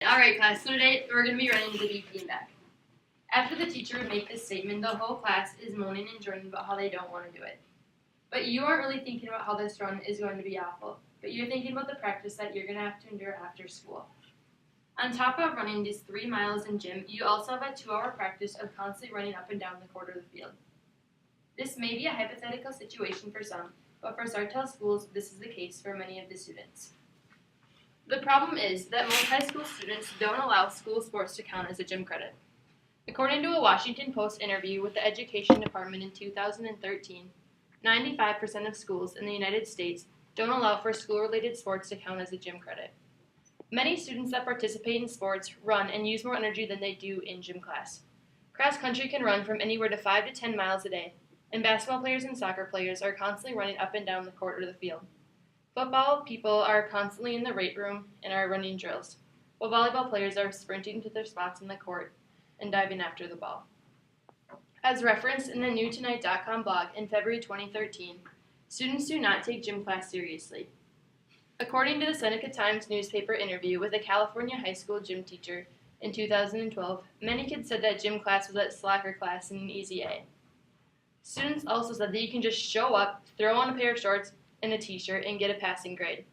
Alright class, so today we're going to be running the BP and back. After the teacher would make this statement, the whole class is moaning and groaning about how they don't want to do it. But you aren't really thinking about how this run is going to be awful, but you're thinking about the practice that you're going to have to endure after school. On top of running these 3 miles in gym, you also have a 2-hour practice of constantly running up and down the court of the field. This may be a hypothetical situation for some, but for Sartell schools, this is the case for many of the students. The problem is that most high school students don't allow school sports to count as a gym credit. According to a Washington Post interview with the Education Department in 2013, 95% of schools in the United States don't allow for school-related sports to count as a gym credit. Many students that participate in sports run and use more energy than they do in gym class. Cross country can run from anywhere to 5 to 10 miles a day, and basketball players and soccer players are constantly running up and down the court or the field. Football people are constantly in the weight room and are running drills, while volleyball players are sprinting to their spots in the court and diving after the ball. As referenced in the NewTonight.com blog in February 2013, students do not take gym class seriously. According to the Seneca Times newspaper interview with a California high school gym teacher in 2012, many kids said that gym class was a slacker class and an easy A. Students also said that you can just show up, throw on a pair of shorts and a t-shirt and get a passing grade.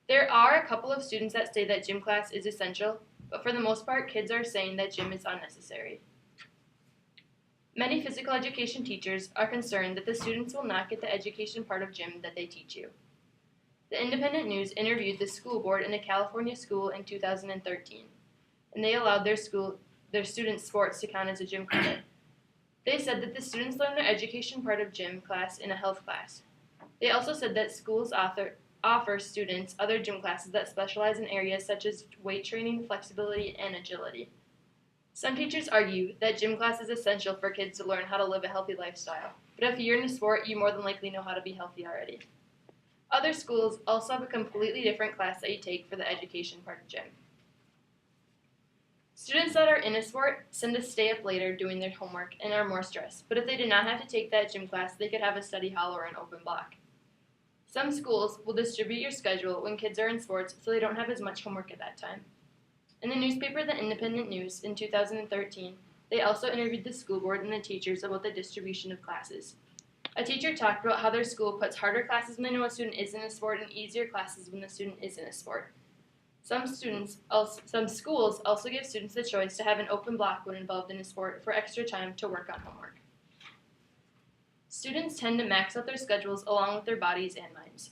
There are a couple of students that say that gym class is essential, but for the most part, kids are saying that gym is unnecessary. Many physical education teachers are concerned that the students will not get the education part of gym that they teach you. The Independent News interviewed the school board in a California school in 2013, and they allowed their students' sports to count as a gym credit. They said that the students learn their education part of gym class in a health class. They also said that schools offer students other gym classes that specialize in areas such as weight training, flexibility, and agility. Some teachers argue that gym class is essential for kids to learn how to live a healthy lifestyle, but if you're in a sport, you more than likely know how to be healthy already. Other schools also have a completely different class that you take for the education part of gym. Students that are in a sport tend to stay up later doing their homework and are more stressed, but if they did not have to take that gym class, they could have a study hall or an open block. Some schools will distribute your schedule when kids are in sports so they don't have as much homework at that time. In the newspaper The Independent News in 2013, they also interviewed the school board and the teachers about the distribution of classes. A teacher talked about how their school puts harder classes when they know a student is in a sport and easier classes when the student is in a sport. Some schools also give students the choice to have an open block when involved in a sport for extra time to work on homework. Students tend to max out their schedules along with their bodies and minds.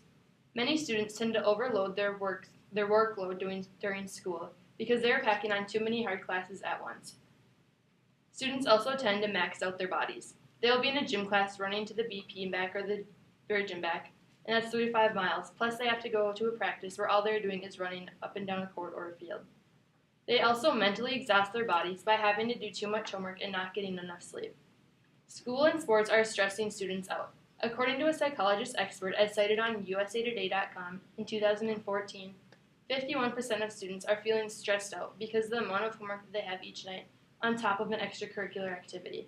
Many students tend to overload their workload during school because they are packing on too many hard classes at once. Students also tend to max out their bodies. They will be in a gym class running to the BP and back or the Virgin back, and that's 3 to 5 miles, plus they have to go to a practice where all they're doing is running up and down a court or a field. They also mentally exhaust their bodies by having to do too much homework and not getting enough sleep. School and sports are stressing students out. According to a psychologist expert as cited on usatoday.com in 2014, 51% of students are feeling stressed out because of the amount of homework that they have each night on top of an extracurricular activity.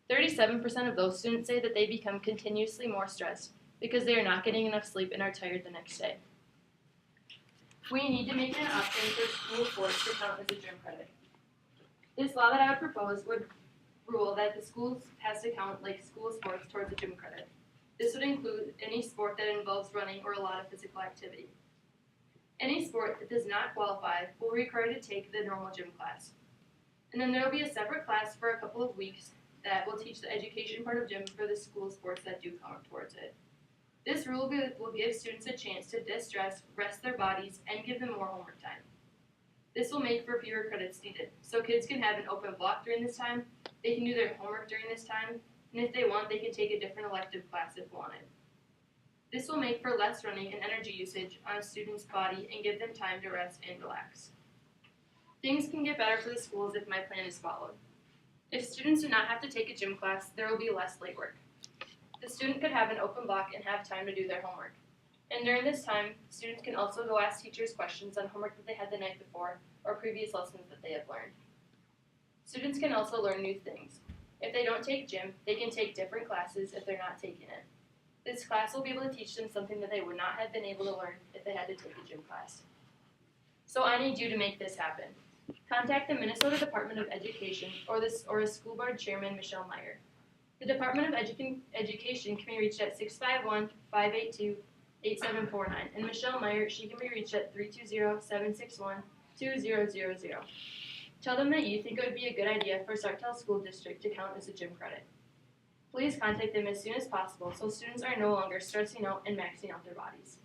37% of those students say that they become continuously more stressed because they are not getting enough sleep and are tired the next day. We need to make an option for school sports to count as a gym credit. This law that I would propose would rule that the schools has to count like school sports towards a gym credit. This would include any sport that involves running or a lot of physical activity. Any sport that does not qualify will be required to take the normal gym class. And then there will be a separate class for a couple of weeks that will teach the education part of gym for the school sports that do count towards it. This rule will give students a chance to distress, rest their bodies, and give them more homework time. This will make for fewer credits needed, so kids can have an open block during this time, they can do their homework during this time, and if they want, they can take a different elective class if wanted. This will make for less running and energy usage on a student's body and give them time to rest and relax. Things can get better for the schools if my plan is followed. If students do not have to take a gym class, there will be less late work. The student could have an open block and have time to do their homework. And during this time, students can also go ask teachers questions on homework that they had the night before or previous lessons that they have learned. Students can also learn new things. If they don't take gym, they can take different classes if they're not taking it. This class will be able to teach them something that they would not have been able to learn if they had to take a gym class. So I need you to make this happen. Contact the Minnesota Department of Education or a school board chairman, Michelle Meyer. The Department of Education can be reached at 651-582-8749, and Michelle Meyer, she can be reached at 320-761-2000. Tell them that you think it would be a good idea for Sartell School District to count as a gym credit. Please contact them as soon as possible so students are no longer stressing out and maxing out their bodies.